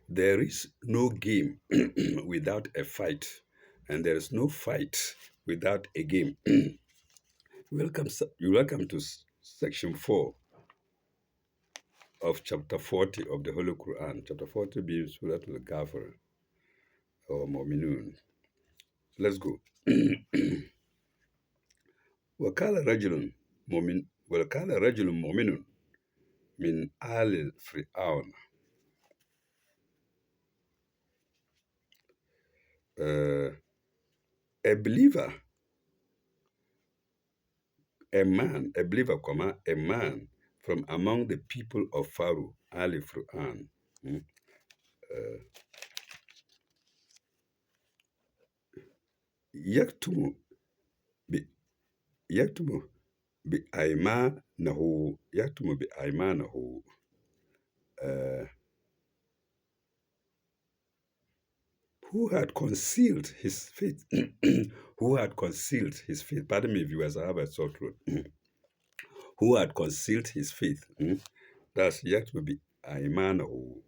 There is no game without a fight, and there is no fight without a game. Welcome to section 4 of chapter 40 of the Holy Quran. Chapter 40 being Surah Al-Ghafir or Mu'minun. Let's go. وقال رجل مؤمن وقال رجل مؤمن من آل فرعون. A believer, a believer, a man from among the people of Pharaoh, Ali Fir'aun. يكتم ب- يكتم بأيمانه who had concealed his faith. Who had concealed his faith. Pardon me, viewers, I have a sore throat. Who had concealed his faith. That's يكتم بأيمانه.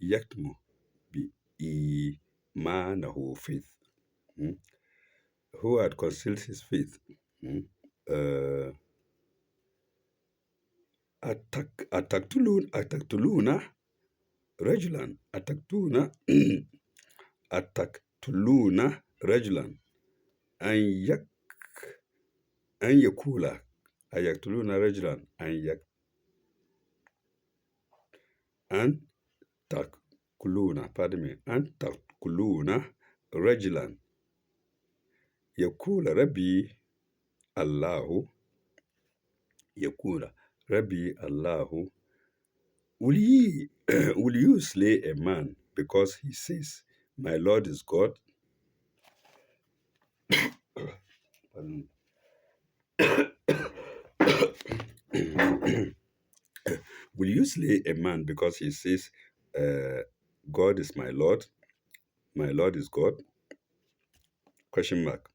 يكتم بإيمانه faith. Who had concealed his faith. أتقتلون رجلا أتقتلون رجلا أن يقول أيقتلون رجلا أن تقتلون pardon me أن تقتلون رجلا يقول ربي الله. Will you slay a man because he says, my Lord is God? Will you slay a man because he says, God is my Lord is God? Question mark.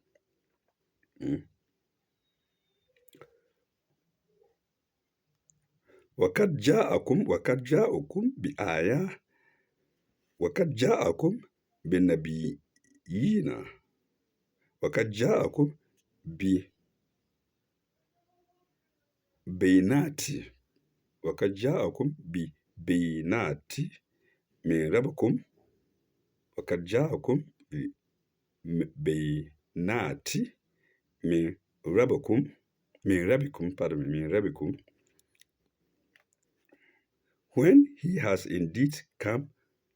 وقد جاءكم بآية وقد جاءكم بنبيين وقد جاءكم ببينات وقد جاءكم ببينات من ربكم وقد جاءكم ببينات من ربكم من ربكم when he has indeed come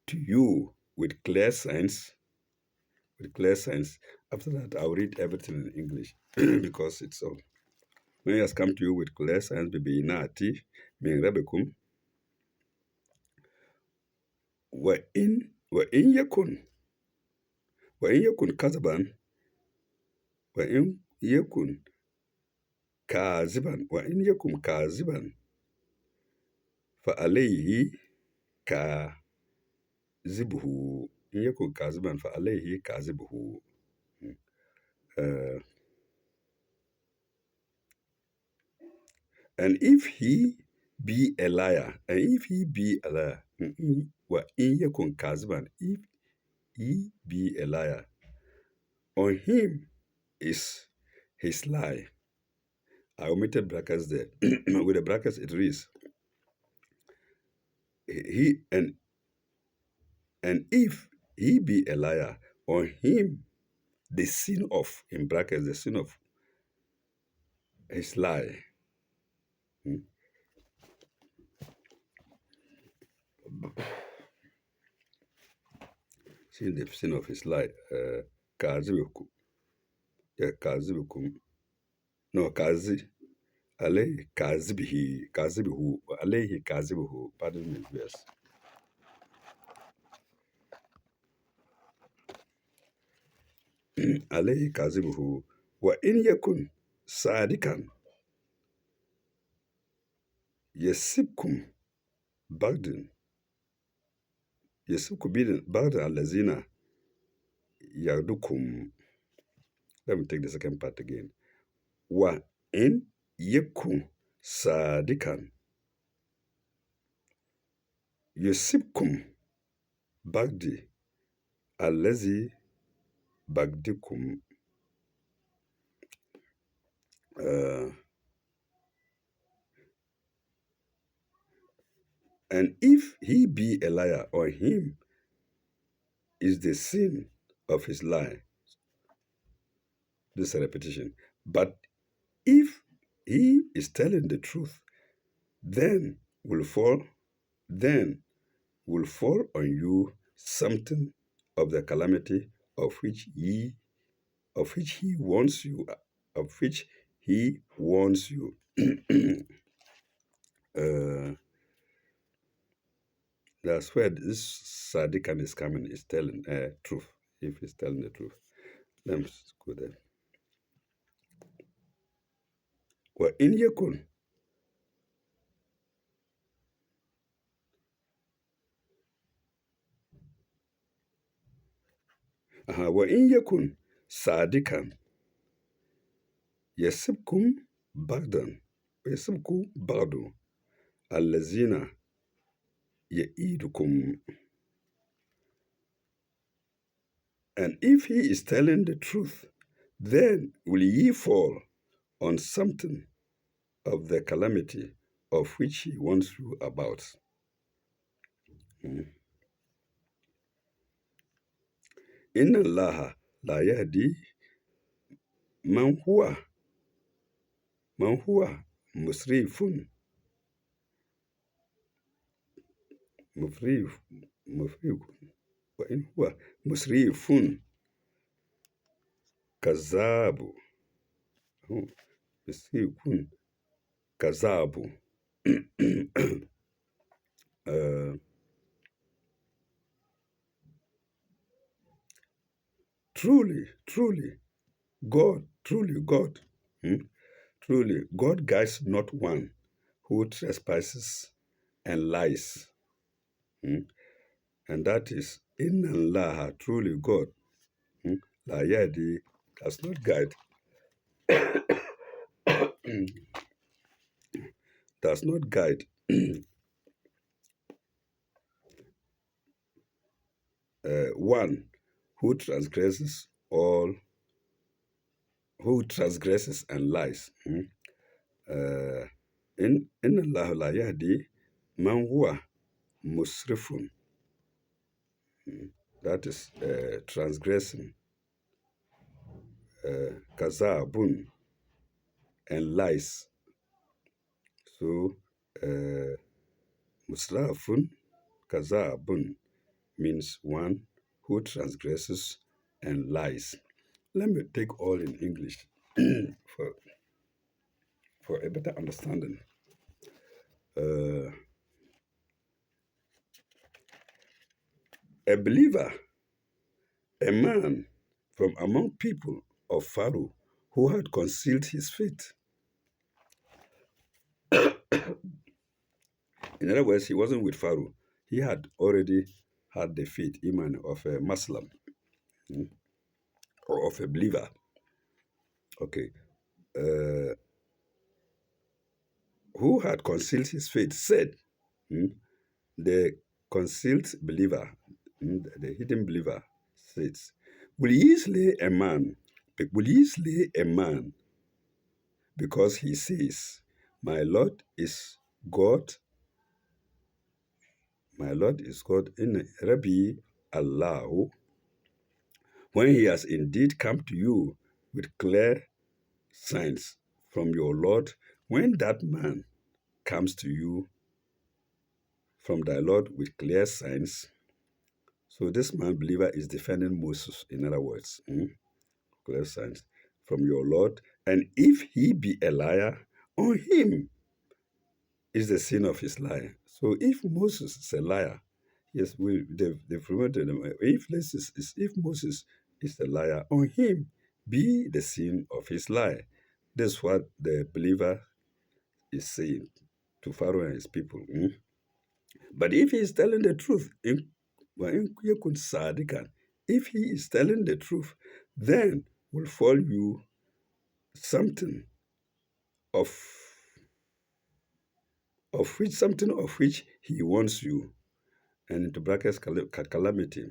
to you with clear signs. After that, I'll read everything in English because it's all. When he has come to you with clear signs, ببينات من ربكم وإن يكن كذبا وإن يكن كاذبا فعليه كاذبه. إن يكن كاذبا فعليه كاذبه. And if he be a liar, وإن يكن كاذبا, if he be a liar, on him is his lie. I omitted brackets there. With the brackets it reads, he and if he be a liar, on him the sin of, in brackets, the sin of his lie. See the sin of his lie. كاذبكم. No, عليه كاذبه عليه كاذبه. Pardon me, yes. عليه كاذبه وإن يكن صادقا يسبكم بغدا الذين يعدكم. Let me take the second part again. وإن يكن صادقا يسبكم bagdi allazi bagdikum. Uh, and if he be a liar, on him is the sin of his lie. This is a repetition. But if he is telling the truth, then will fall, then will fall on you something of the calamity of which he warns you, of which he warns you. uh, that's where this Sadikan is coming, is telling truth, if he's telling the truth. Let me go there. Well, in yakun, وإن يكن صادقا يسبكم بغدا ويسبكم بغد الذين يئيدكم. And if he is telling the truth, then will ye fall on something of the calamity of which he warns you about. إن الله لا يهدي من هو مسرف مفريف مفريف وإن هو مسرف كذاب مسرف كذاب. uh, truly, God, truly, God guides not one who trespasses and lies. And that is, Inna Allah, truly God, La Yadi, does not guide, does not guide one who transgresses and lies. Uh, in Allah la yahdi man huwa musrifun. That is transgressing, kazabun, and lies. So, musrafun, kazabun means one who transgresses and lies. Let me take all in English for, for a better understanding. A believer, a man from among people of Pharaoh who had concealed his faith. In other words, he wasn't with Pharaoh. He had already had the faith, iman, of a Muslim, or of a believer. Okay. Who had concealed his faith said, the concealed believer, the hidden believer says, will ye slay a man? Will ye slay a man because he says, my Lord is God, in Rabbi Allah, when he has indeed come to you with clear signs from your Lord, when that man comes to you from thy Lord with clear signs, so this man, believer, is defending Moses, in other words, clear signs from your Lord, and if he be a liar, on him is the sin of his lie. So if Moses is a liar, yes, they've promoted him. If Moses is a liar, on him be the sin of his lie. That's what the believer is saying to Pharaoh and his people. But if he is telling the truth, if he is telling the truth, then will fall you something of something of which he warns you. and into brackets calamity.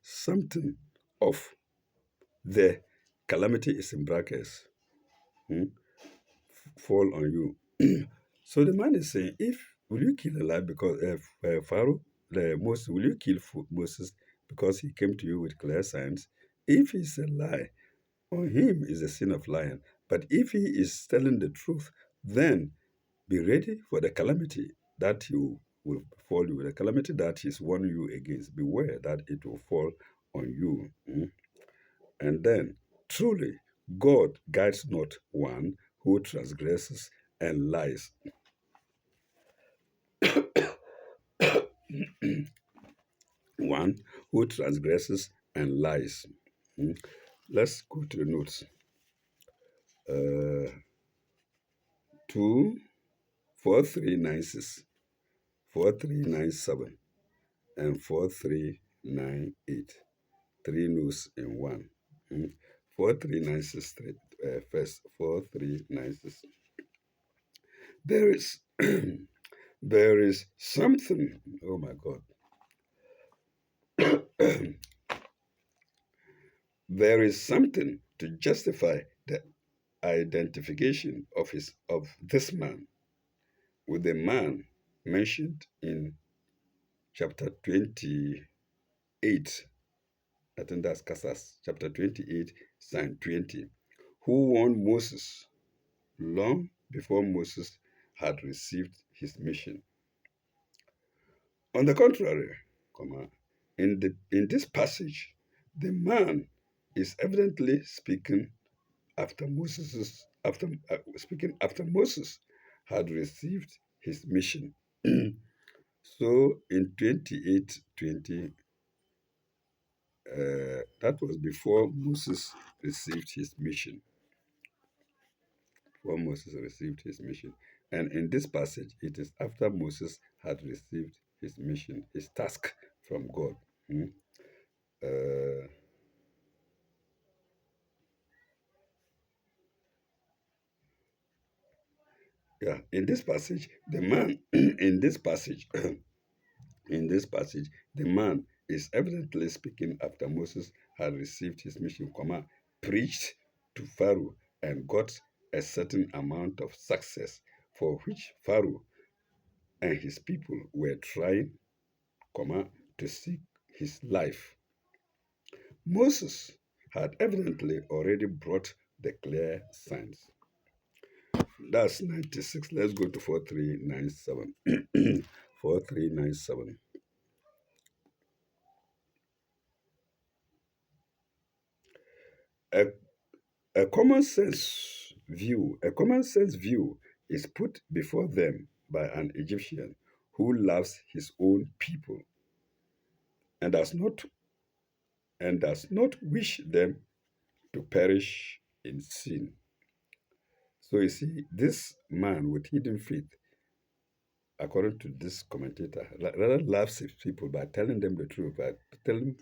Something of the calamity is in brackets. mm, Fall on you. So the man is saying, if will you kill a lie because Pharaoh, the Moses, will you kill Moses because he came to you with clear signs? If he's a lie, on him is the sin of lying. But if he is telling the truth, then be ready for the calamity that you will fall you, the calamity that is warning you against. Beware that it will fall on you. And then, truly, God guides not one who transgresses and lies. One who transgresses and lies. Mm. Let's go to the notes. 2, 4396, 4397, and 4398. Three notes in one. 4396 first. 4396. There is there is something. Oh my God. There is something to justify the identification of this man with the man mentioned in chapter 28. I think that's Casas, chapter 28, Psalm 20, who warned Moses long before Moses had received his mission. On the contrary, in this passage, the man is evidently speaking after Moses had received his mission. So in 28:20, that was before Moses received his mission. Before Moses received his mission. And in this passage, it is after Moses had received his mission, his task from God. Mm. Uh, yeah, in this passage, the man, in this passage, in this passage, the man is evidently speaking after Moses had received his mission, preached to Pharaoh and got a certain amount of success for which Pharaoh and his people were trying, to seek his life. Moses had evidently already brought the clear signs. That's 96. Let's go to 4397. 4397. A, a common sense view is put before them by an Egyptian who loves his own people and does not wish them to perish in sin. So you see, this man with hidden faith, according to this commentator, rather loves his people by telling them the truth, by telling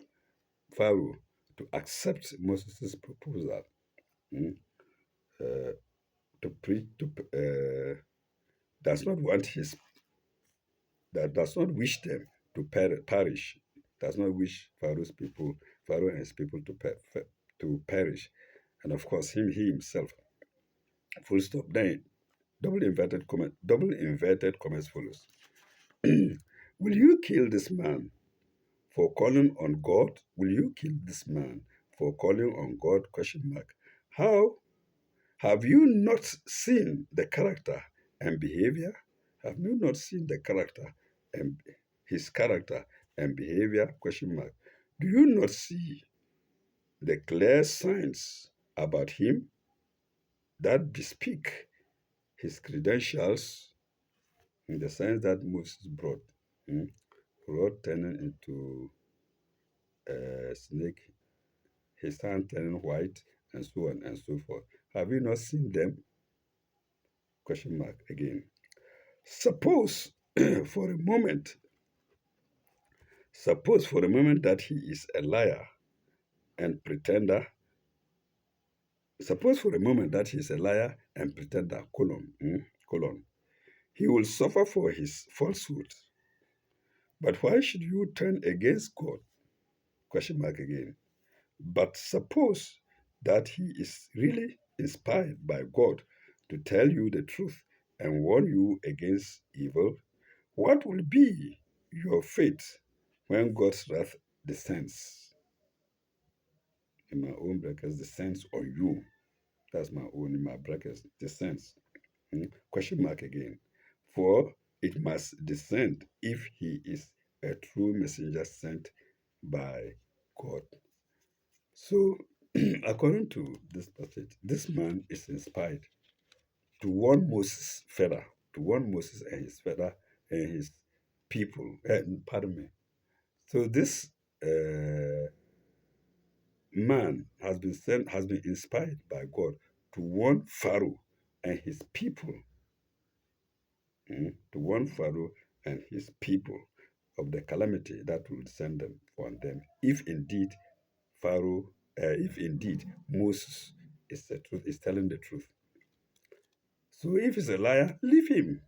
Pharaoh to accept Moses' proposal, mm, uh, to preach, does not want his, that does not wish them to perish, does not wish Pharaoh and his people to perish, and of course he himself. Full stop. Then double inverted commas follows. Will you kill this man for calling on God? Will you kill this man for calling on God? Question mark. How have you not seen the character and behavior? Have you not seen the character and his character and behavior? Question mark. Do you not see the clear signs about him that bespeak his credentials in the sense that Moses brought? Hmm? Rod turning into a snake, his hand turning white, and so on and so forth. Have you not seen them? Question mark again. Suppose for a moment, that he is a liar and pretender. Suppose for a moment that he is a liar and pretender, colon. He will suffer for his falsehood. But why should you turn against God? Question mark again. But suppose that he is really inspired by God to tell you the truth and warn you against evil. What will be your fate when God's wrath descends? In my own brackets, descends on you. That's my own in my brackets, descends. Question mark again. For it must descend if he is a true messenger sent by God. So, according to this passage, this man is inspired to warn Moses further, to warn Moses and his further and his people. Pardon me. So this man has been inspired by God to warn Pharaoh and his people, to warn Pharaoh and his people of the calamity that will descend on them if indeed if indeed Moses is telling the truth. So if he's a liar, leave him.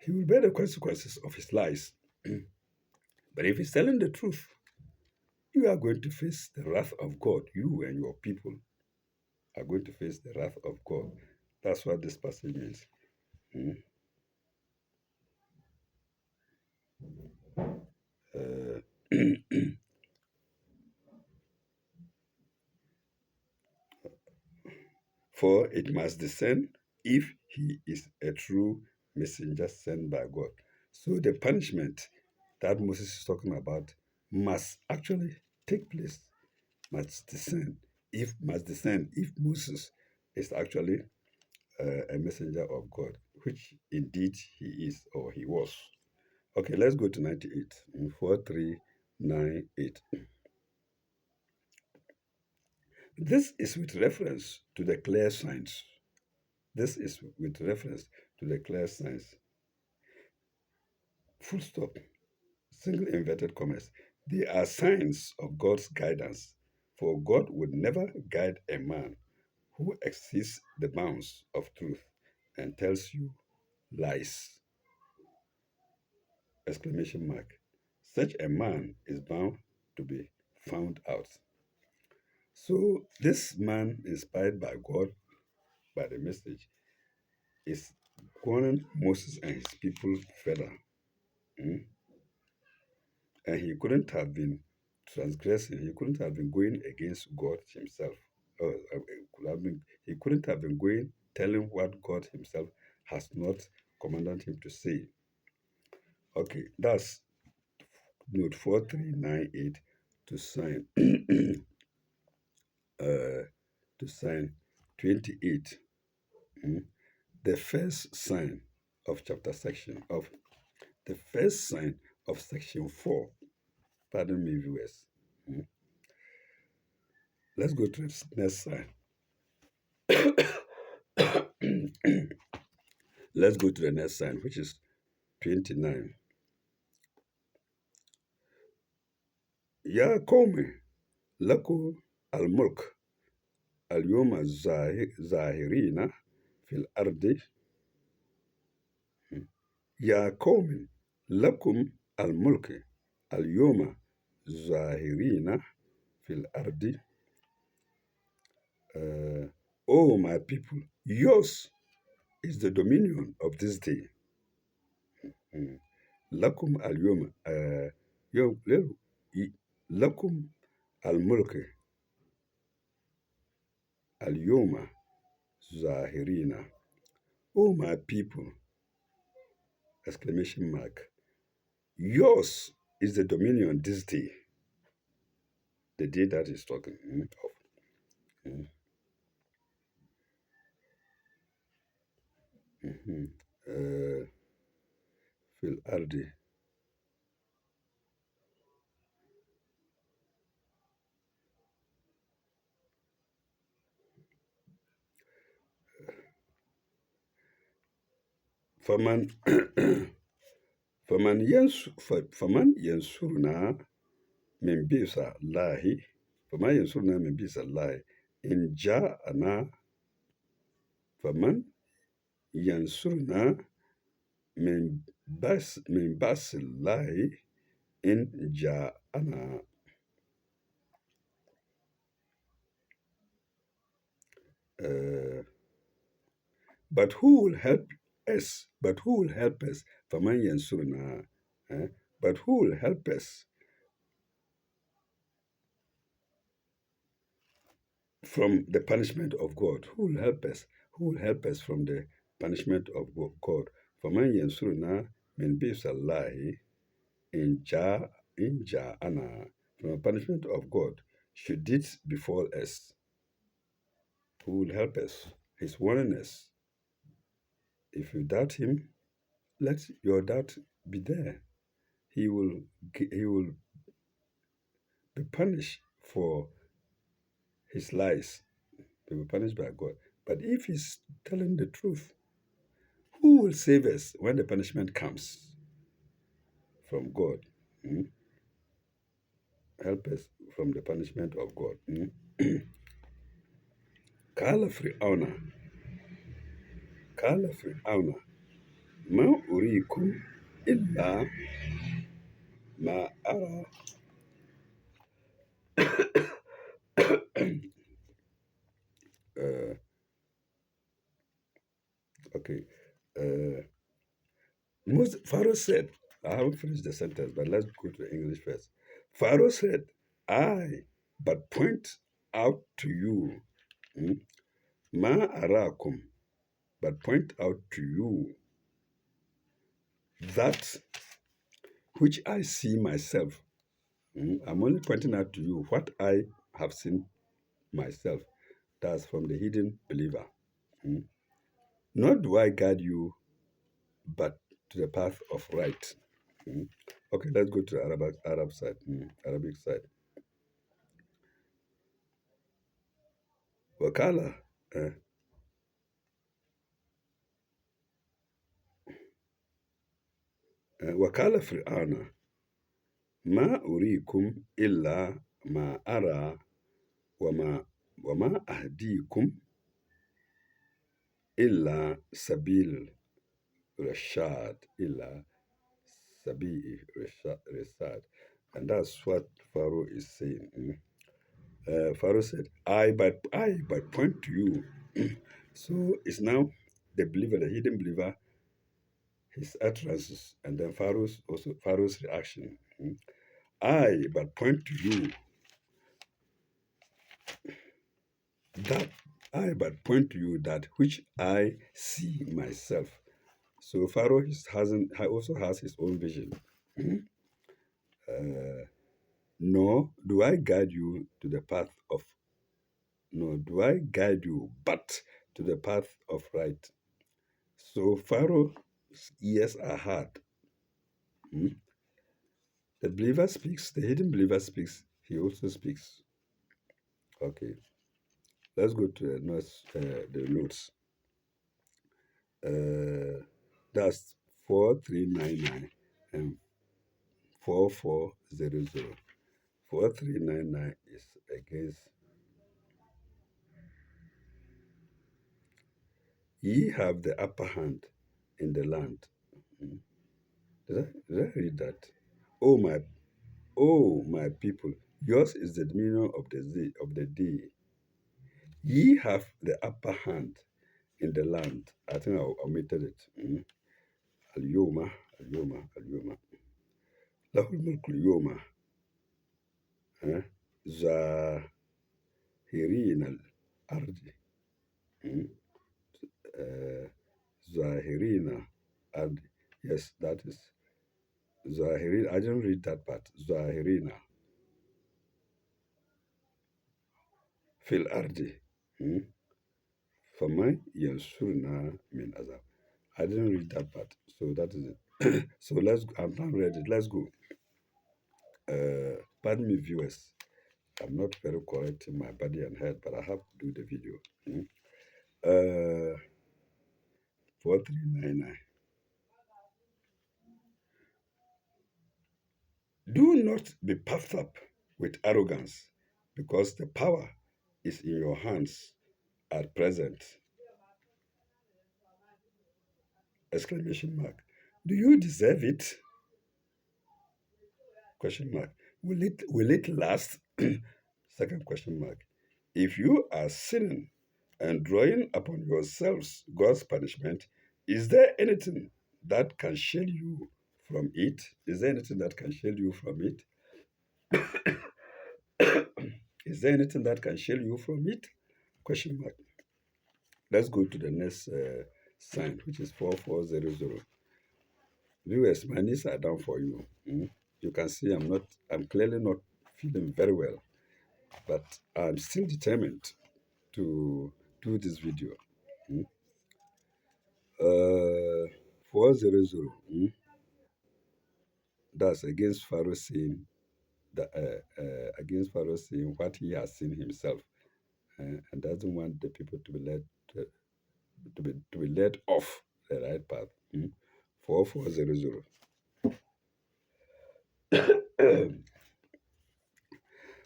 He will bear the consequences of his lies. But if he's telling the truth, you are going to face the wrath of God. You and your people are going to face the wrath of God. That's what this passage means. Mm. Uh, For it must descend if he is a true messenger sent by God. So the punishment that Moses is talking about must actually take place, must descend if Moses is actually a messenger of God, which indeed he is or he was. Okay, let's go to 98. 4398. This is with reference to the clear signs. This is with reference to the clear signs. Full stop. Single inverted commas. They are signs of God's guidance, for God would never guide a man who exceeds the bounds of truth and tells you lies. Exclamation mark. Such a man is bound to be found out. So this man, inspired by God, by the message, is warning Moses and his people further. Mm? And he couldn't have been transgressing, he couldn't have been going against God himself. He couldn't have been going telling what God himself has not commanded him to say. Okay, that's note 4398 to sign to sign 28. Mm. The first sign of chapter section of the first sign of section 4. Pardon me, viewers. Mm. Let's go to the next sign. Let's go to the next sign, which is 29. Ya qawmi lakum al-mulk al-yawma zahirina fil ardi. Ya qawmi lakum al-mulk al-yawma zahirina fil ardi. Oh, my people, yours is the dominion of this day. Lakum al-yawma lakum al-mulk al-yawma zahirina. Oh, my people, exclamation mark. Yours is the dominion this day, the day that he's talking of. Fil ardi. Faman faman yansuruna min bisa lahi. Faman yansuruna min bisa lahi. In ja'ana faman yansuruna min basilai in ja'ana. Uh, but who will help us? But who will help us? Faman yansurna. Eh? But who will help us from the punishment of God? Who will help us? Who will help us from the punishment of God? Faman yansurna min bisallahi in ja'ana. From the punishment of God. Should it befall us? Who will help us? He's warning us. If you doubt him, let your doubt be there. He will be punished for his lies. He will be punished by God. But if he's telling the truth, who will save us when the punishment comes from God? Hmm? Help us from the punishment of God. Hmm? Kala Fir'auna, Kala Fir'auna, ma urikum illa ma ara. Uh, okay. Uh, Pharaoh said, I haven't finished the sentence, but let's go to English first. Pharaoh said, I but point out to you, hmm, ma arakum, but point out to you that which I see myself. Hmm. I'm only pointing out to you what I have seen myself. That's from the hidden believer. Hmm. Nor do I guide you, but to the path of right. Hmm. Okay, let's go to the Arab side, Arabic side. Wakala, uh, wakala Fir'auna, ma urikum illa ma ara wa ma ahdikum illa sabil rashad, illa sabil rashad. And that's what Pharaoh is saying. Pharaoh said, I but point to you. So it's now the believer, the hidden believer, his utterances, and then Pharaoh's reaction. I but point to you that but point to you that which I see myself. So Pharaoh also has his own vision. Mhm. Nor do I guide you to the path of nor do I guide you but to the path of right. So Pharaoh's ears are hard. Mhm. The believer speaks, the hidden believer speaks, he also speaks. Okay, let's go to the notes. Uh, that's 4399 and 4400. 4399 is against ye have the upper hand in the land. Hmm. Did I read that? Oh my people, yours is the dominion of the day. Ye have the upper hand in the land. I think I omitted it. Al-Yoma, Al-Yoma, Al-Yoma. Lahul mulku al-Yoma. eh, Zahirin al-Ardi. Hmm. Uh, Zahirina. And yes, that is Zahirin. I didn't read that part. Zahirina. Fil Ardi. Hmm. Faman yansurna min azab. I didn't read that part. So that is it. So I'm not ready. Let's go. Pardon me, viewers. I'm not very correct in my body and head, but I have to do the video. Hmm. 4399. Do not be puffed up with arrogance, because the power is in your hands at present. Exclamation mark. Do you deserve it? Question mark. Will it last? Second question mark. If you are sinning and drawing upon yourselves God's punishment, is there anything that can shield you from it? Is there anything that can shield you from it? Is there anything that can shield you from it? Question mark. Let's go to the next sign, which is 4400. Viewers, my knees are down for you. You can see I'm clearly not feeling very well, but I'm still determined to do this video. Mm. 400. That's against Pharaoh saying that against Pharaoh saying what he has seen himself, and doesn't want the people to be led uh, to be led off the right path. 4400.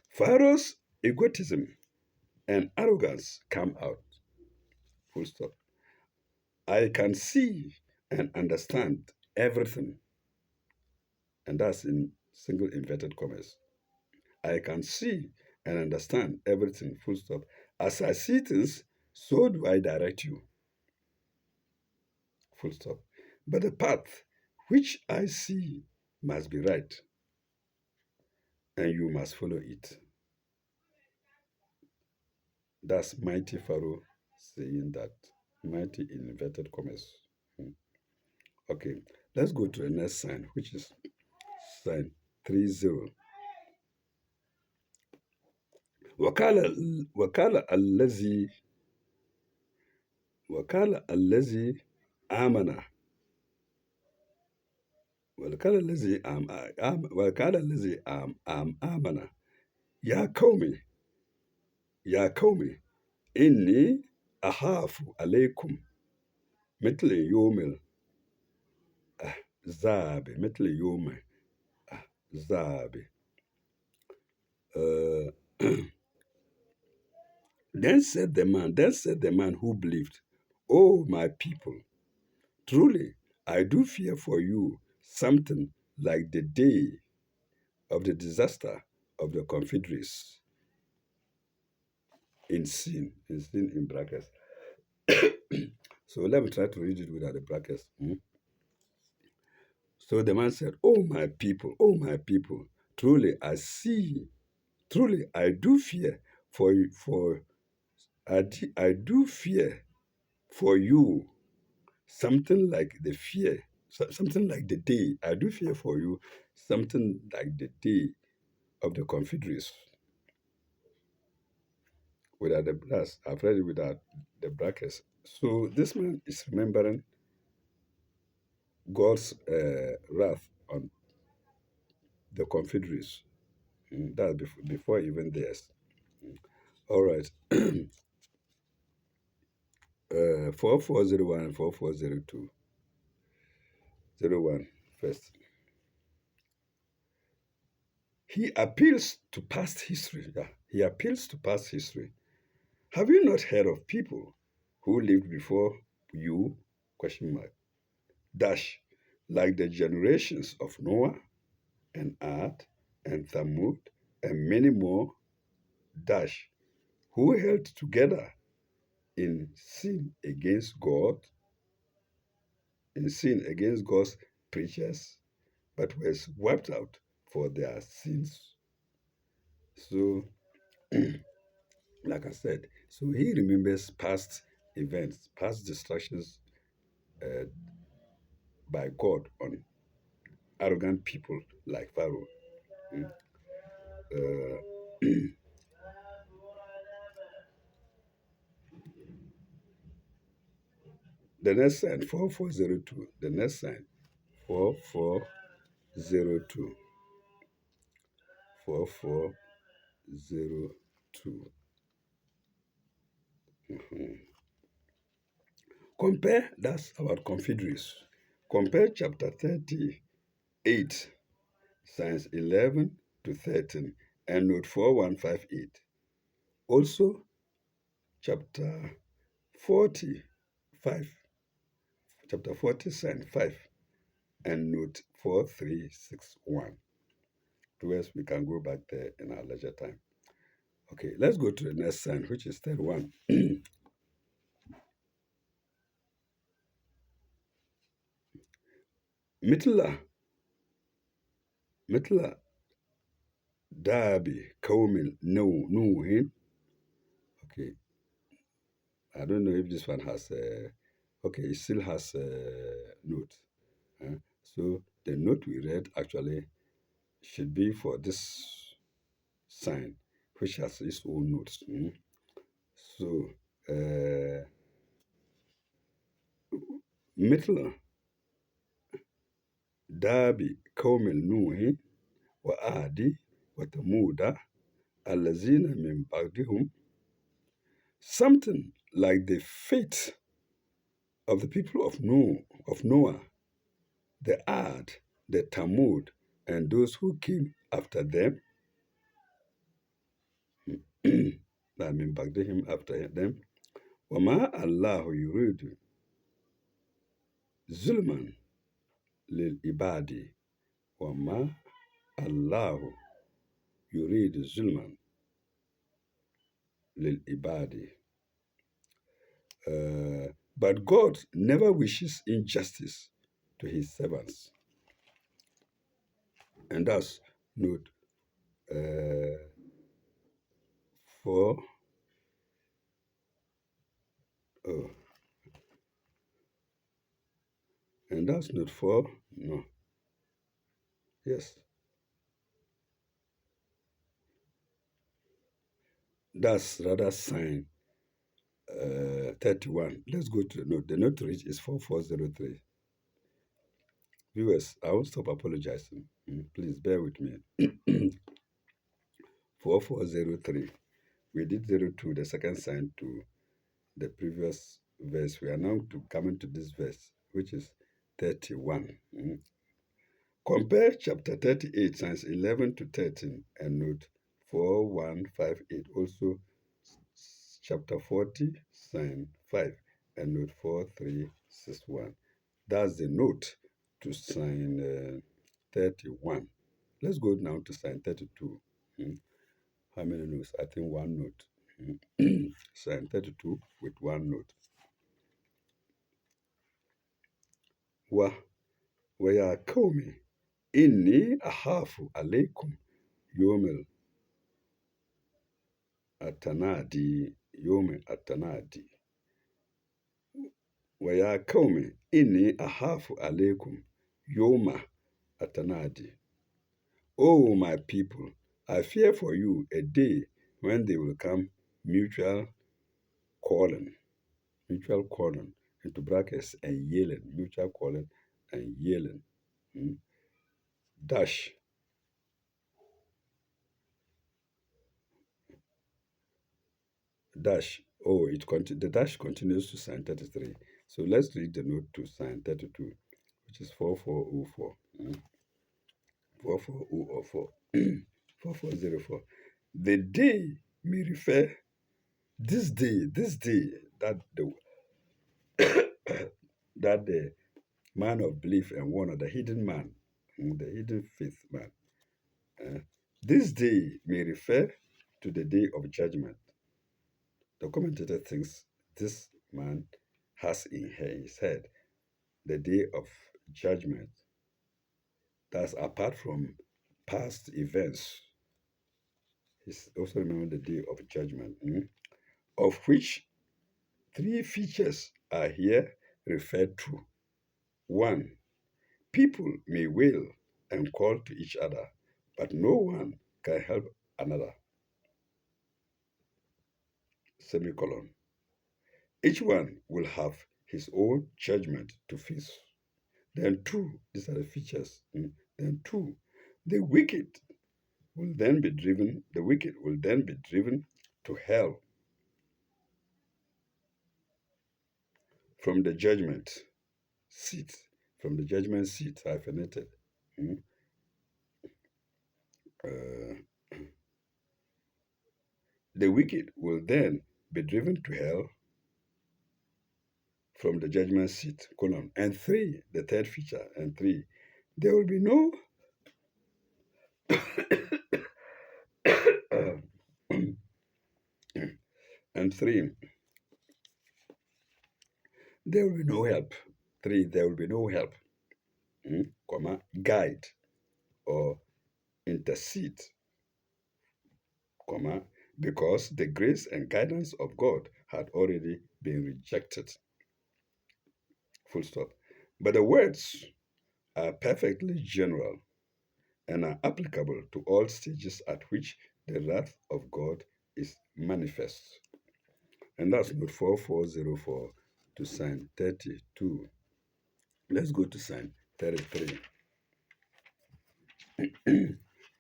Pharaoh's egotism and arrogance come out. Full stop. I can see and understand everything, and that's in single inverted commas. I can see and understand everything, full stop. As I see things, so do I direct you, full stop. But the path which I see must be right, and you must follow it. That's mighty Pharaoh saying that, mighty in inverted commas. Hmm. Okay, let's go to the next sign, which is sign 30. وقال الذي وقال الذي آمن وقال الذي آمن يا قومي يا قومي إني أخاف عليكم مثل يوم الأحزاب مثل يوم الأحزاب. Uh, then said the man who believed, "Oh, my people, truly I do fear for you something like the day of the disaster of the Confederates in sin in brackets." So let me try to read it without the brackets. So the man said, oh my people, truly I do fear for you, I do fear for you something like the fear, something like the day. I do fear for you something like the day of the Confederates. Without the brass, I've read it without the brackets. So this man is remembering God's wrath on the Confederates. That's before even theirs. All right. 4401 and 4402. 01 first. He appeals to past history. Yeah, he appeals to past history. Have you not heard of people who lived before you? Question mark. Dash, like the generations of Noah and Ad and Thamud and many more. Dash, who held together in sin against God, in sin against God's preachers, but were wiped out for their sins. So, like I said, so he remembers past events, past distractions uh, by God on arrogant people like Pharaoh. Mm. Uh, the next sign, 4402. The next sign, 4402. 4402. Mhm. Compare, that's about confederates. Compare chapter 38, signs 11 to 13, and note 4158. Also, chapter 45, chapter 40, sign 5, and note 4361. Towards we can go back there in our leisure time. Okay, let's go to the next sign, which is 31. Mitla, Mitla, Dabi, Kaumin, no, Nuhin. Okay, I don't know if this one has a, okay, it still has a note. So the note we read actually should be for this sign, which has its own notes. So, مثل داب قوم نوح وعاد وثمود الذين من بعدهم, something like the fate of the people of Noah, the Ad, the Tamud, and those who came after them, that من بعدهم after them, وما الله يريد ظلما للعباد وما الله يريد ظلما للعباد. But God never wishes injustice to his servants. And that's note 4. Oh, and that's note 4. No. Yes. That's rather sign 31. Let's go to the note. The note to reach is 4403. Viewers, I won't stop apologizing. Please bear with me. 4403. We did 02, the second sign to the previous verse. We are now coming to this verse, which is 31. Compare chapter 38, signs 11 to 13, and note 4158. Also, chapter 40, sign 5, and note 4361. That's the note to sign 31. Let's go now to sign 32. How many notes? I think one note. Sign 32 with one note. ويا قوم إني أخاف عليكم يوم التنادي ويا قوم إني أخاف عليكم يوم التنادي. Oh, my people, I fear for you a day when they will come mutual calling, into brackets, and yelling, mutual calling and yelling. Dash, dash. Oh, the dash continues to sign 33. So let's read the note to sign 32, which is 4404. 4404. 4404. The day may refer, this day, that the man of belief and wonder, the hidden man, the hidden faith man. This day may refer to the day of judgment. The commentator thinks this man has in his head the day of judgment. That's apart from past events. He's also remembering the day of judgment, of which three features are here referred to. One, people may wail and call to each other, but no one can help another. Semicolon. Each one will have his own judgment to face. Then two, these are the features. Then two, the wicked the wicked will then be driven to hell from the judgment seat, hyphenated. Uh, the wicked will then be driven to hell from the judgment seat, colon. And three, the third feature, and three, There will be no and three, there will be no help. Three, there will be no help, guide or intercede, because the grace and guidance of God had already been rejected. Full stop. But the words are perfectly general and are applicable to all stages at which the wrath of God is manifest. And that's note 4404 to sign 32. Let's go to sign 33.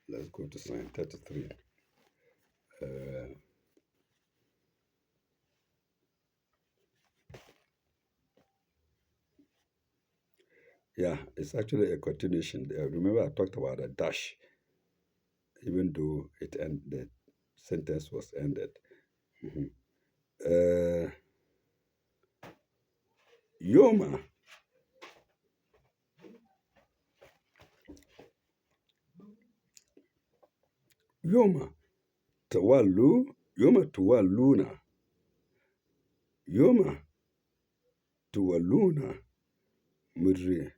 Let's go to sign 33. Uh, yeah, it's actually a continuation. Remember, I talked about a dash, even though the sentence was ended. Mhm. Uh, Yoma, Yoma, Tawalu, Yoma Tuwaluna, Yoma Tuwaluna, Mudri,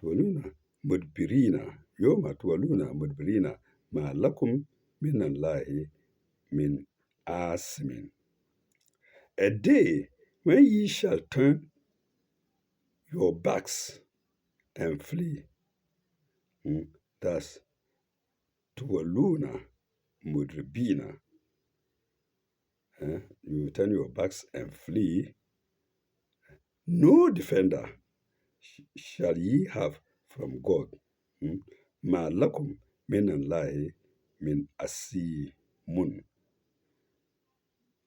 Tuwaluna, Mudbirina, Yoma Tuwaluna, Mudbirina, Ma lakum minallahi min asmin. A day when ye shall turn your backs and flee. Thus, Tuwaluna, Mudribina. You turn your backs and flee. No defender shall ye have from God. Ma lakum minallahi min asimun.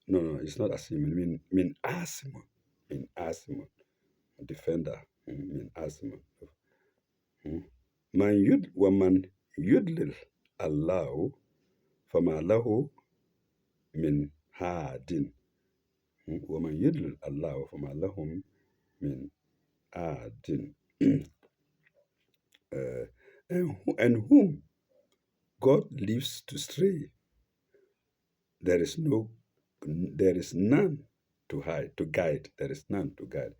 No, it's not asimun. Min asimun. Min asimun. Defender. Min asimun. Man yud wa man yudlil Allahu fama lahu min hadin. Wa man yudlil Allahu fama lahum min hadin. And whom God leaves to stray, there is none to guide. There is none to guide.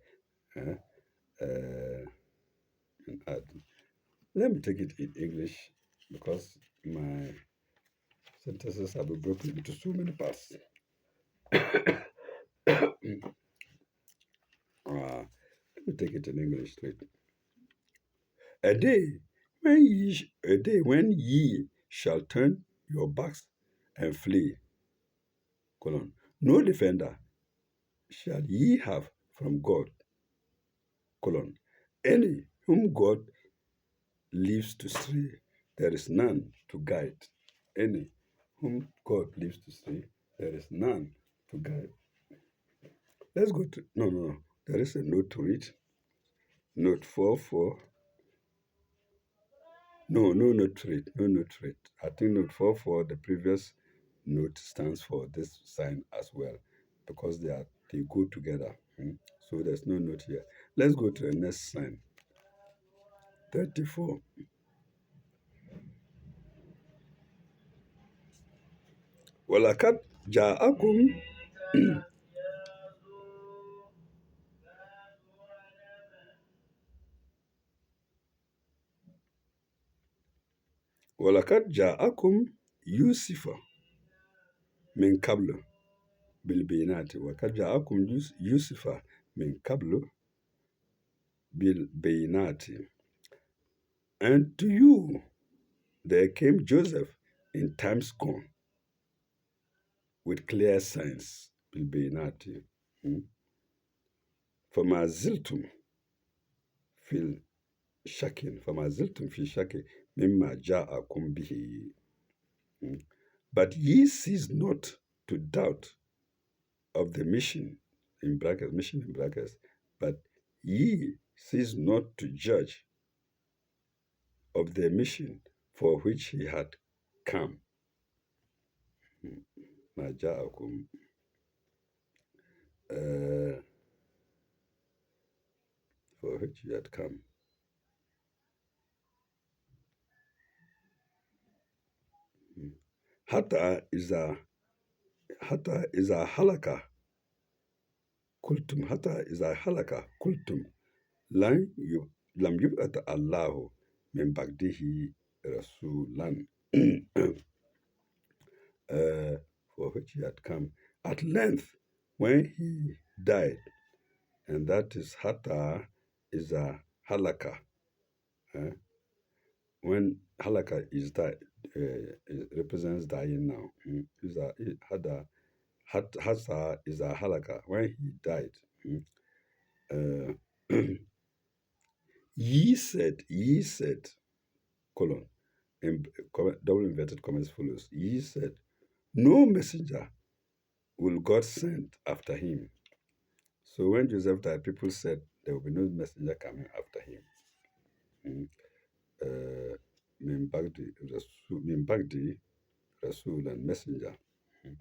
Uh, Let me take it in English because my sentences have been broken into so many parts. Let me take it in English straight. A day when ye shall turn your backs and flee, no defender shall ye have from God, any whom God leaves to stray, there is none to guide. Any whom God leaves to stray, there is none to guide. Let's go to, no. There is a note to read. Note 4. No note to read. No note to read. I think note 4, the previous note stands for this sign as well because they go together. So there's no note here. Let's go to the next sign. 34. Walakat ja'akum Walakat ja'akum Yusufa min qablu bil bayinati. Walakat ja'akum Yusufa min qablu bil bayinati. And to you there came Joseph in times gone with clear signs bil bayinati. فما زلتم في الشك مما جاءكم به. But ye cease not to doubt of the mission, mission in brackets, but ye cease not to judge of the mission for which he had come. ما جاءكم for which he had come. Hatta hatta iza halaka kultum lan lam yub'at Allahu min ba'dihi rasulan uh, for which he had come at length when he died, and that is hatta is a halaka. uh, when halaka is died, it represents dying now. Is a hada hasa is a halaka when he died. Uh, ye said, colon, double inverted commas follows. Ye said, no messenger will God send after him. So when Joseph died, people said there will be no messenger coming after him. Mm. Uh, min bagdi rasul and messenger. Mm.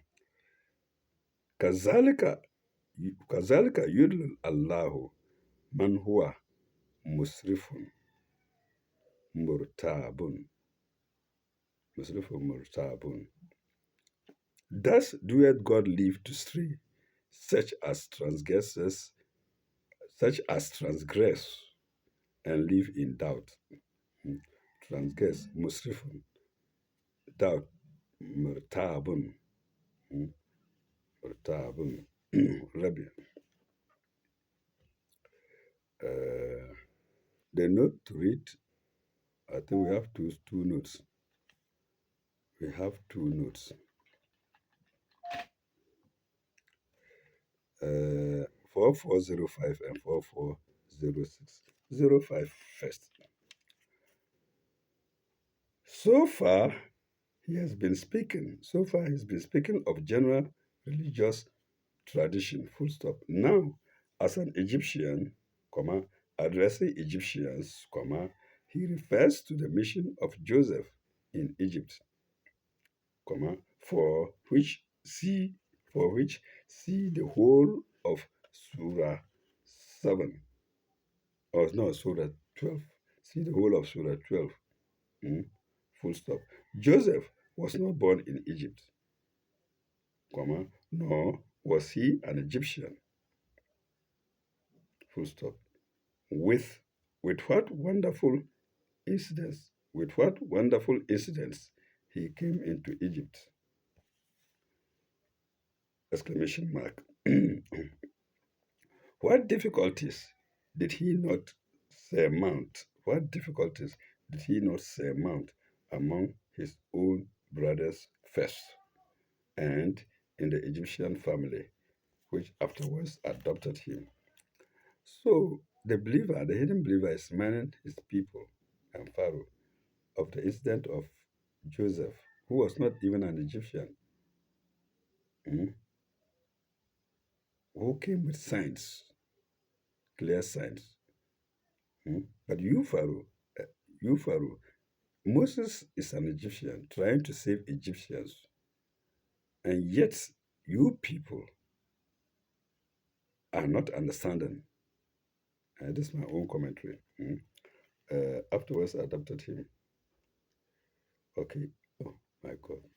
Kazalika kazalika yudlil Allahu man huwa musrifun murtabun. Musrifun murtabun. Thus doeth God leave to stray such as transgress and live in doubt. Mm. Transgress, musrifun, doubt, murtabun, mm, murtabun, Rabbi. Uh, the note to read, I think we have two notes. We have two notes. 4405 and 4406. 05 first. So far, so far he's been speaking of general religious tradition, full stop. Now, as an Egyptian, comma, addressing Egyptians, comma, he refers to the mission of Joseph in Egypt, comma, for which see the whole of Surah 7, or no, Surah 12. See the whole of Surah 12. Mm, full stop. Joseph was not born in Egypt, comma, nor was he an Egyptian, full stop. With with what wonderful incidents he came into Egypt! Exclamation mark. What difficulties did he not surmount? What difficulties did he not surmount among his own brothers first, and in the Egyptian family, which afterwards adopted him? So the hidden believer, is minding his people and Pharaoh of the incident of Joseph, who was not even an Egyptian, mm, who came with signs, clear signs. But you, Pharaoh, Moses is an Egyptian trying to save Egyptians, and yet you people are not understanding. This is my own commentary. Afterwards, I adopted him. Okay. Oh my God.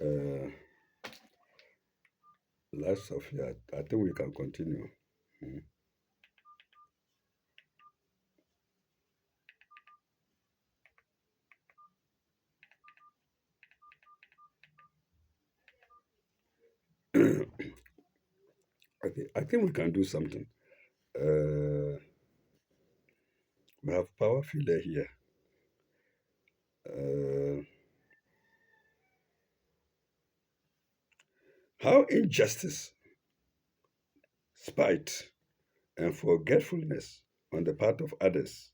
Uh, Last of you, I think we can continue. Mm. Okay, I think we can do something. We have power filler here. Uh, how injustice, spite, and forgetfulness on the part of others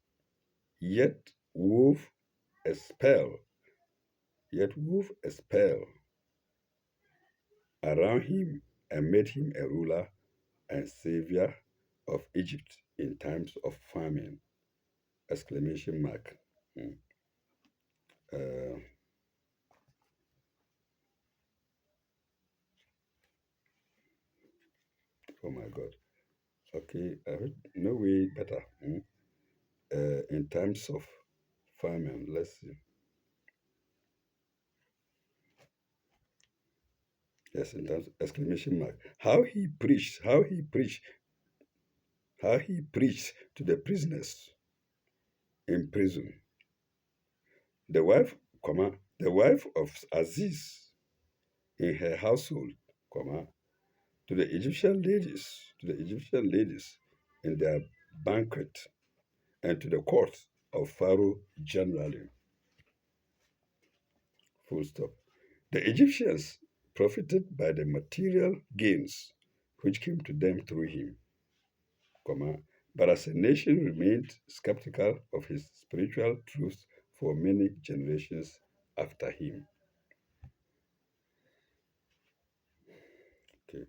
yet wove a spell, wove a spell around him and made him a ruler and savior of Egypt in times of famine. Exclamation mark. Mm. Uh, oh my God. Okay, no way better. in terms of famine. Let's see. Yes, in terms exclamation mark. How he preached to the prisoners in prison. The wife, the wife of Aziz in her household, to the Egyptian ladies in their banquet, and to the court of Pharaoh generally. Full stop. The Egyptians profited by the material gains which came to them through him, but as a nation remained skeptical of his spiritual truth for many generations after him. Okay.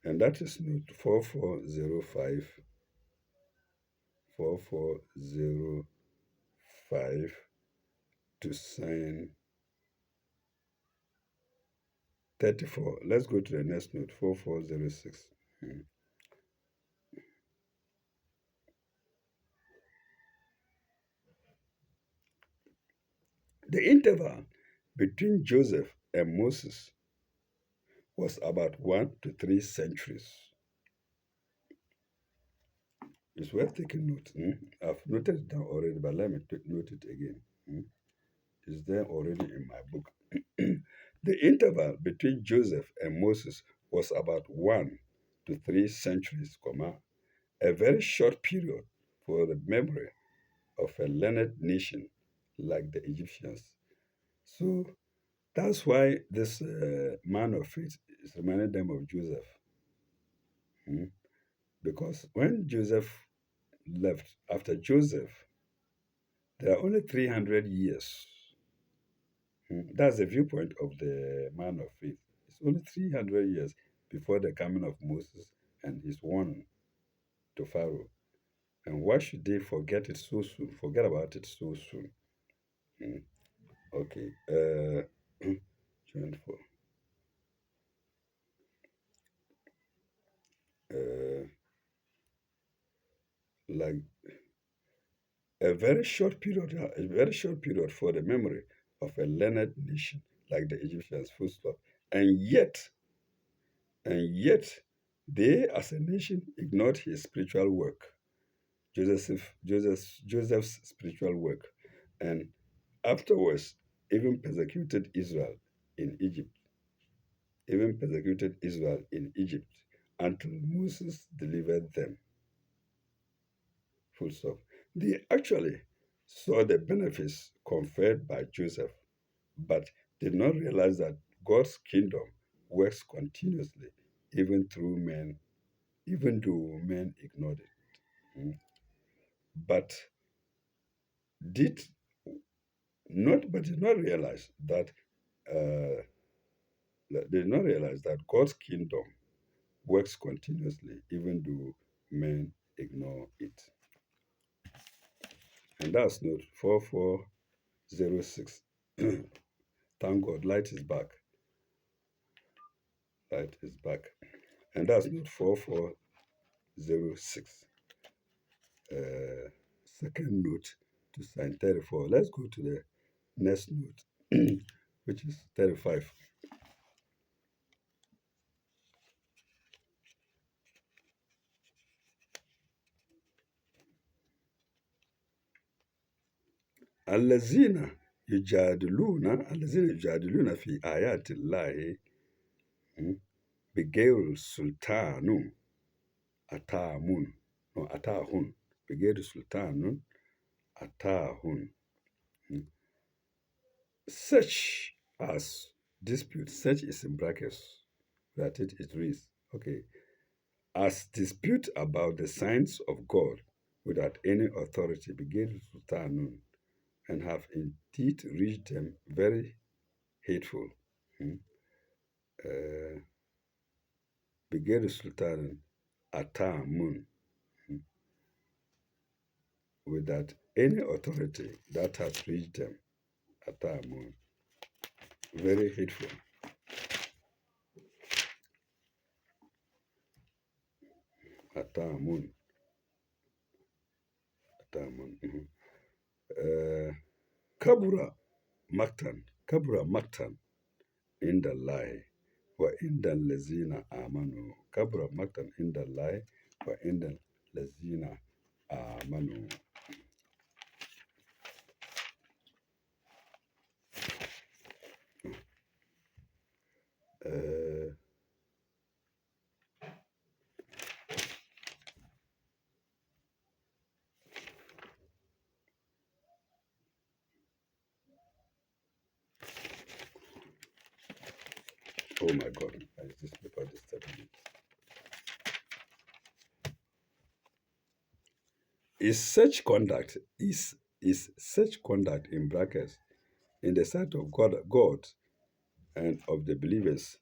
And that is note 4405 to sign 34. Let's go to the next note, 4406. Hmm. The interval between Joseph and Moses was about 1 to 3 centuries. It's worth taking note. I've noted it down already, but let me note it again. It's there already in my book. The interval between Joseph and Moses was about 1 to 3 centuries, a very short period for the memory of a learned nation like the Egyptians. So that's why this man of faith is reminding them of Joseph. Hmm? Because when Joseph left, after Joseph, there are only 300 years. That's the viewpoint of the man of faith. It's only 300 years before the coming of Moses and his warning to Pharaoh. And why should they forget it so soon? Forget about it so soon. Hmm. Okay. 24. Uh, like a very short period for the memory of a learned nation like the Egyptians, full stop. And yet, and yet, they as a nation ignored his spiritual work, Joseph's spiritual work, and afterwards even persecuted Israel in Egypt, until Moses delivered them. Full stop. They actually saw the benefits conferred by Joseph, but did not realize that God's kingdom works continuously, even though men ignored it. Mm. But did did not realize that uh, God's kingdom works continuously, even though men ignore it. And that's note 4406. Thank God, light is back. Light is back. And that's note 4406. Second note to sign 34. Let's go to the next note, which is 35. الذين يجادلون في آيات الله بغير سلطان أتاهم أتاهم بغير سلطان أتاهم. Such as dispute, such is in brackets, that it reads, okay, as dispute about the signs of God without any authority begin to sultanun, and have indeed reached them very hateful. Begin sultanun atamun, without any authority that has reached them. Atamun, very hateful. Atamun, AdaM. Uh, Kabura Kabura Maktan inda Allahi wa inda lazina amanu. Kabura Maktan inda Allahi wa inda lazina amanu. Uh, oh my God, is this paper disturbing me? Is such conduct in brackets in the sight of God and of the believers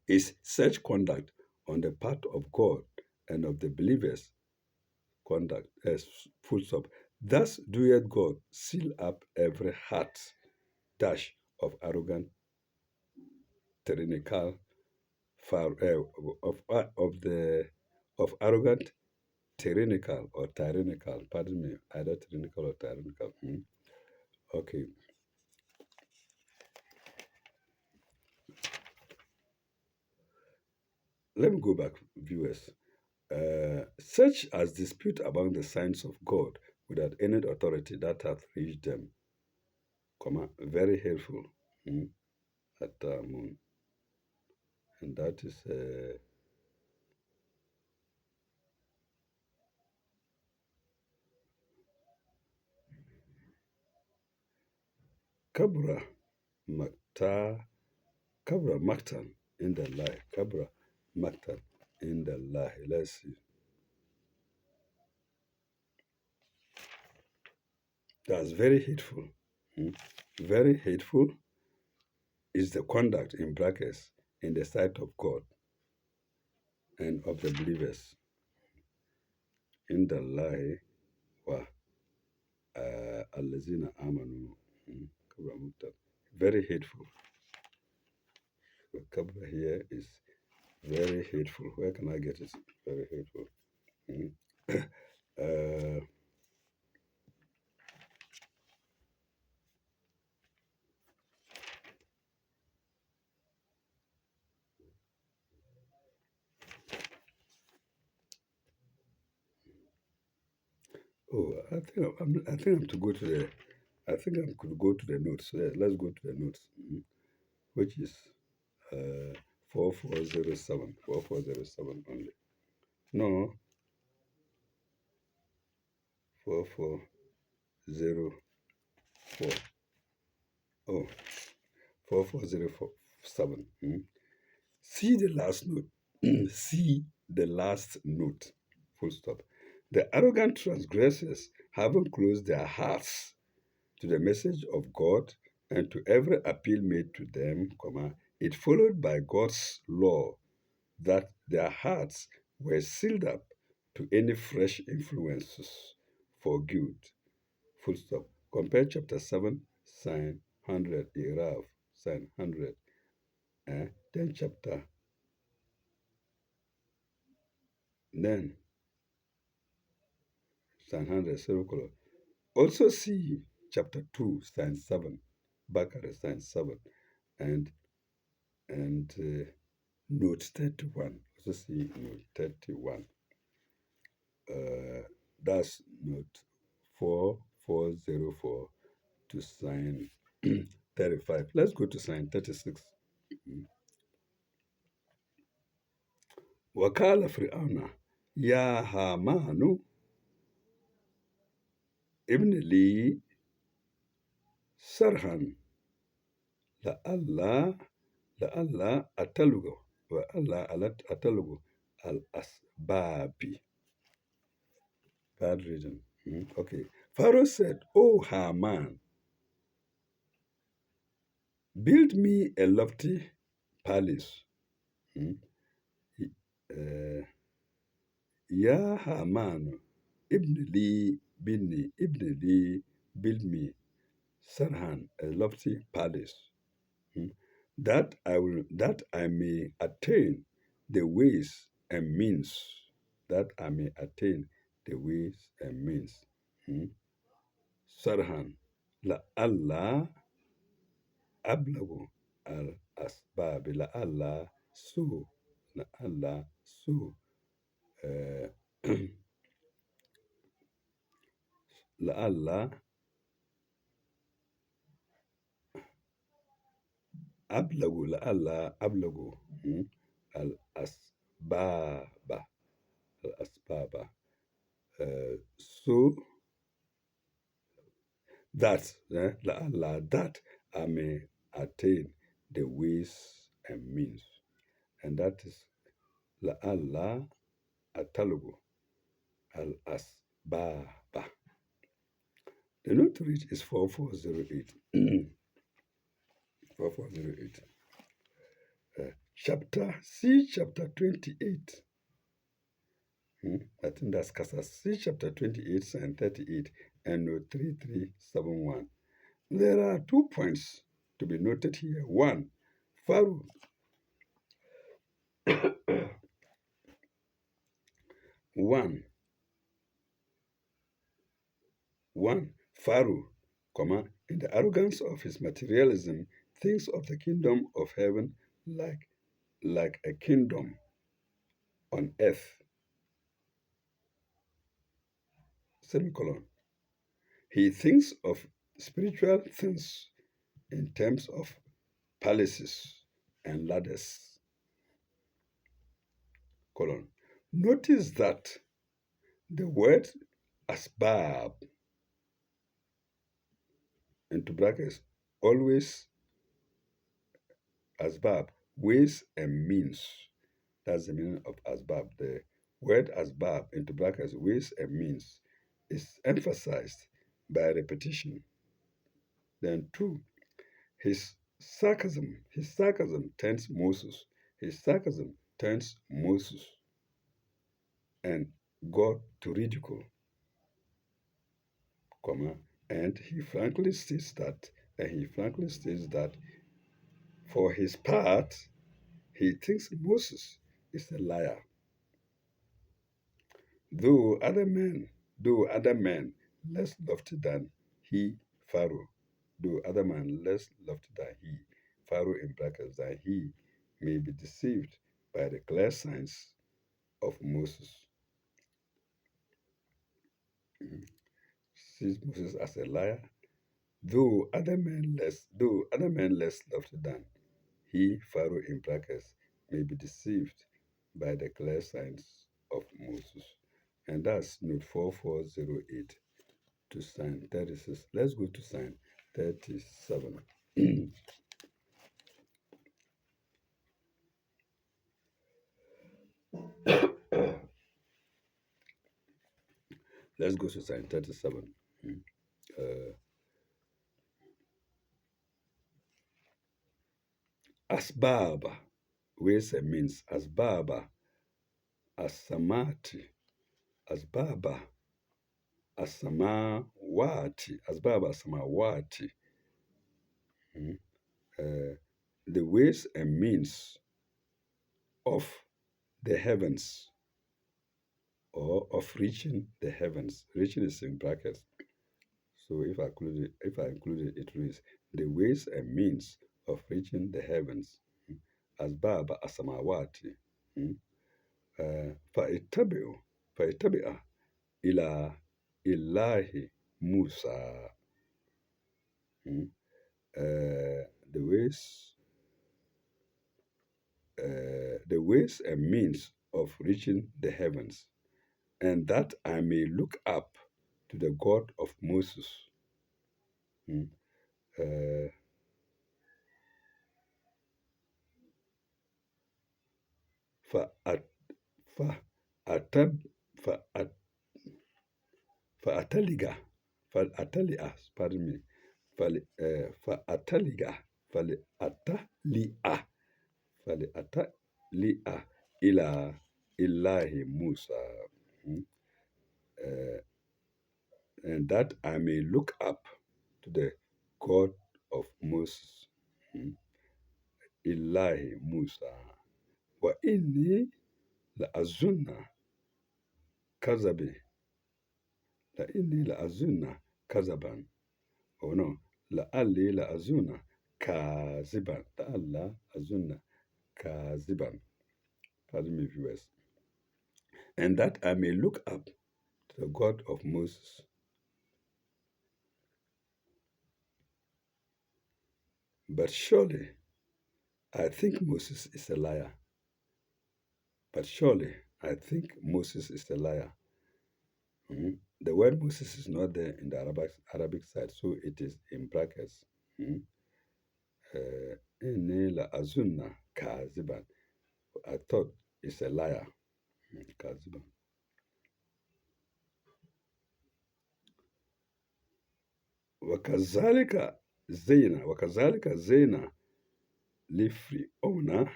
is such conduct on the part of God and of the believers conduct as full stop. Thus doeth God seal up every heart dash of arrogant tyrannical of the of arrogant tyrannical, pardon me, either tyrannical or tyrannical. Okay, let me go back, viewers. Such as dispute among the signs of God without any authority that hath reached them, very helpful at moon. And that is Kabra Makta, Kabra Maktan in the lie, Kabra Maktan in the lie. Let's see. That's very hateful. Very hateful is the conduct in brackets in the sight of God and of the believers in the lie. Wa Allazina Amanu. Kabra Maktan. Very hateful. The Kabra here is very hateful. Where can I get it? Very hateful. Uh, oh, I think I'm to go to the. I think I could go to the notes. Let's go to the notes, which is uh, 4407. 4407 only. No, 4404. Oh, 44047. See the last note. See the last note. Full stop. The arrogant transgressors haven't closed their hearts to the message of God and to every appeal made to them, it followed by God's law that their hearts were sealed up to any fresh influences for good. Full stop. Compare chapter 7, sign 100, Iraf, sign 100. Then chapter 9, sign 100, circle. Also see chapter 2, sign 7, Bakara, sign 7, and and note 31. Also see note 31. That's note 4404 to sign 35. Let's go to sign 36. Wakala Fir'auna, Ya Hamanu, Ibn Li, Sarhan, La Allah Atalugo, Wa Allah Atalugo Al Asbabi. Bad reading. Okay. Pharaoh said, Oh Haman, build me a lofty palace. Hmm? Uh, Ya Haman, Ibn Li, build me Sarhan, a lofty palace, hmm, that I may attain the ways and means that I may attain the ways and means. Hmm? Sarhan, la'alla ablagu al-asbab, la'alla so, uh, la'alla la'alla ablagu al-asbaba, al-asbaba. So that, la'alla, that I may attain the ways and means. And that is la'alla atalugu al-asbaba. The note to reach is 4408. 4408. Chapter 28. I think that's Casa C, chapter 28, sign 38, and note 3371. There are 2 points to be noted here. One, Pharaoh. One, Pharaoh, in the arrogance of his materialism, thinks of the kingdom of heaven like a kingdom on earth. Semicolon. He thinks of spiritual things in terms of palaces and ladders. Colon. Notice that the word asbab, into brackets, always asbab, ways and means. That's the meaning of asbab. The word asbab, into brackets, ways and means, is emphasized by repetition. Then two, his sarcasm turns Moses. His sarcasm turns Moses and God to ridicule, and he frankly states that for his part, he thinks Moses is a liar. Though other men less lofty than he, Pharaoh, though other men less lofty than he, Pharaoh in brackets, than he, may be deceived by the clear signs of Moses. Sees Moses as a liar, though other men less lofty than he, Pharaoh in brackets, may be deceived by the clear signs of Moses. And that's note 4408 to sign 36. Let's go to sign 37. Let's go to sign 37. Asbaba, ways and means. Asbaba, asamati, asbaba, asamawati. The ways and means of the heavens, or of reaching the heavens. Reaching is in brackets. So if I include it, it reads the ways and means of reaching the heavens. Asbaba asamawati. فاتبع إلى إله Musa. The ways and means of reaching the heavens, and that I may look up to the God of Moses. فأت- فأتب- فأت- فأتلقى فأتلقى pardon me فأتلقى فلأتلقى إلى إله Musa, and that I may look up to the God of Moses. إله Musa. وإني لأظن kazabi, la inni la azunna kazaban. Oh no, la alli la azunna kaziban. La alla azunna kaziban. Pardon me, viewers. And that I may look up to the God of Moses. But surely I think Moses is a liar. But surely I think Moses is a liar. Mhm. The word Moses is not there in the Arabic side, so it is in brackets. Mhm. Inni la azunna kaziban. I thought it's a liar. Kaziban. وكذلك زينا لفرعون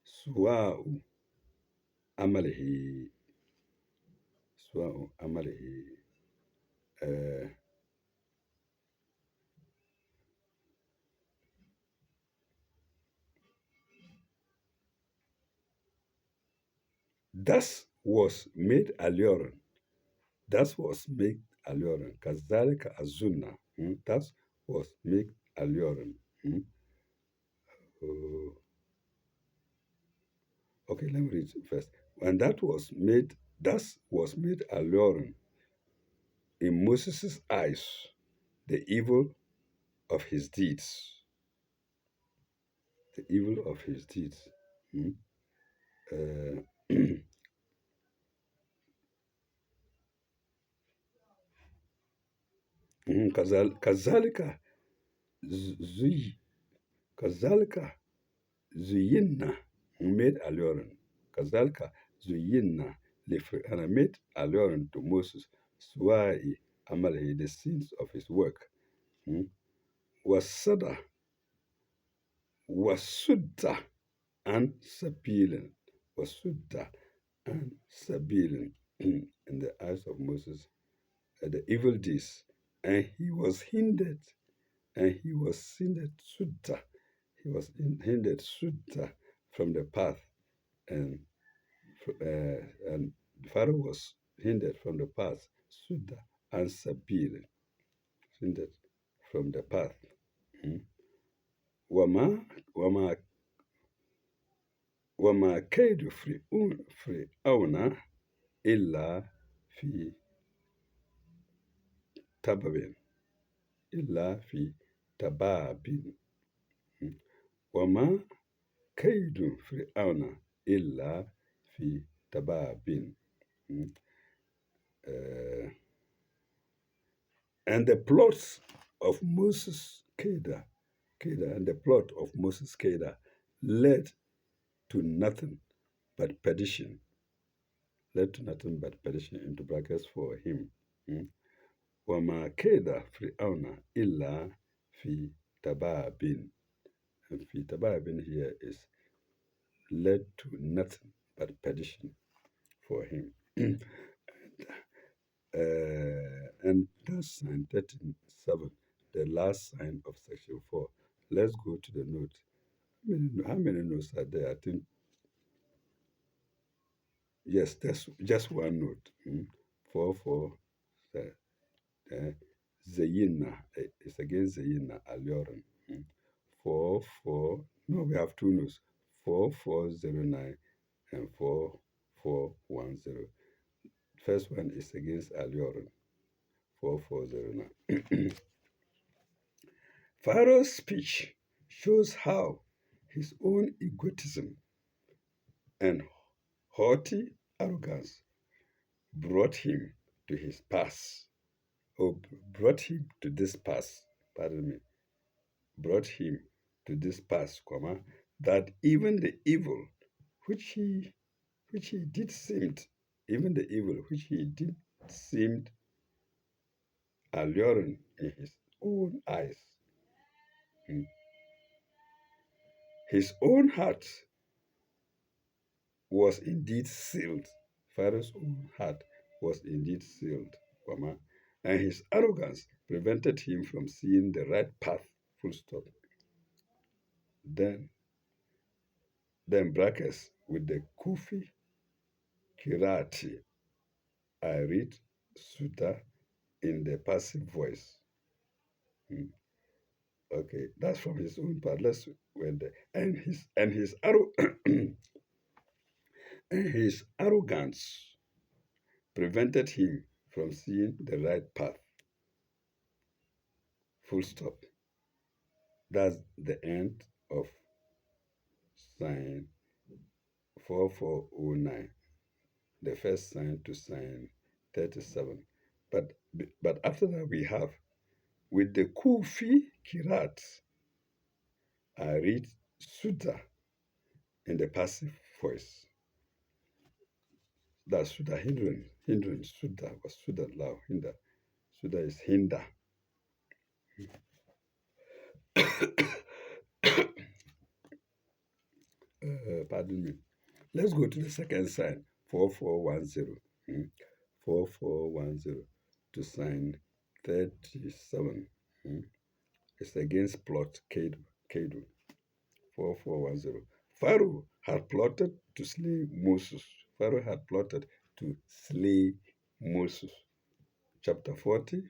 سواء عمله سواء عمله uh, thus was made alluring. Thus was made alluring. كذلك أظن. Thus was made alluring. Uh, okay, let me read first. And thus was made alluring in Moses' eyes the evil of his deeds. The evil of his deeds. Hmm? Uh, كذلك زي كذلك زينا made alluring. كذلك زينا أنا made alluring to Moses سواء عمله the sins of his work. وصد وصد عن سبيل وصد عن سبيل in the eyes of Moses the evil deeds, and he was hindered, and he was hindered sutta. He was hindered sutta from the path, and and Pharaoh was hindered from the path, sutta and sabil, hindered from the path. وما وما وما كيد فرعون إلا في تباب إلا في تباب وما كيد فرعون إلا في تباب. Uh, and the plots of Moses Keda, and the plot of Moses Keda led to nothing but perdition. Led to nothing but perdition into brackets for him. وما كيد فرعون إلا في تباب. And في تباب here is led to nothing but perdition for him. And that's sign 37, the last sign of section 4. Let's go to the note. How many notes are there? I think, yes, that's just one note. 4, 4, Zayina. It's again Zayina, Alioran. 4, 4, no, we have two notes. 4409 and 4410. First one is against Alioran. 4409. Pharaoh's speech shows how his own egotism and haughty arrogance brought him to his pass, or brought him to this pass, pardon me, brought him to this pass, that even the evil which he did seemed, even the evil which he did seemed alluring in his own eyes. His own heart was indeed sealed. Pharaoh's own heart was indeed sealed, and his arrogance prevented him from seeing the right path, full stop. Then brackets with the Kufi Kirati. I read Sutta in the passive voice. Hmm. Okay, that's from his own part. Let's went there. And his arrogance prevented him from seeing the right path. Full stop. That's the end of sign 4409. The first sign to sign 37. But but after that we have with the Kufi Kirat, I read Sutta in the passive voice. That's Sudha hindrance, Sudha was Sudha lao, hinder. Sudha is hinder. Pardon me. Let's go to the second sign, 4410. 4410 to sign 37. Hmm. It's against plot Kedu. 4410. Pharaoh had plotted to slay Moses. Pharaoh had plotted to slay Moses. Chapter 40,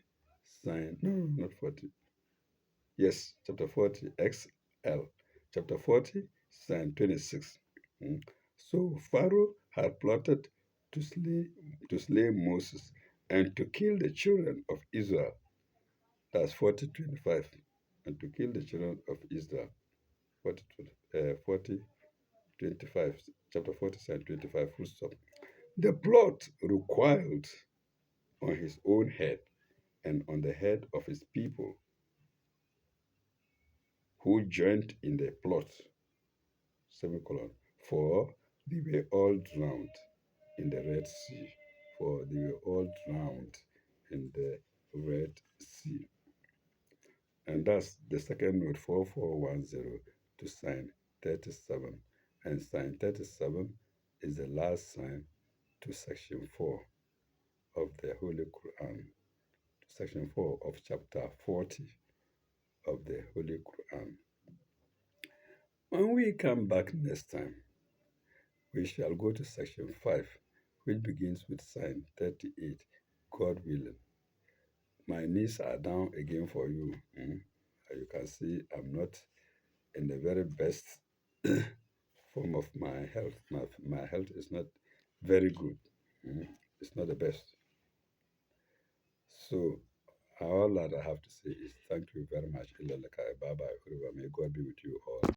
sign, no, not 40. Yes, chapter 40, XL. Chapter 40, sign 26. Mm. So Pharaoh had plotted to slay Moses and to kill the children of Israel. That's 40:25. And to kill the children of Israel. 40:25. Chapter 40, sign 25, full stop. The plot required on his own head and on the head of his people who joined in the plot, semicolon, for they were all drowned in the Red Sea. For they were all drowned in the Red Sea. And that's the second note, 4410 to sign 37. And sign 37 is the last sign to section 4 of the Holy Quran, to section 4 of chapter 40 of the Holy Quran. When we come back next time, we shall go to section 5, which begins with sign 38, God willing. My knees are down again for you. You can see I'm not in the very best form of my health. My health is not very good. It's not the best. So all that I have to say is thank you very much. May God be with you all.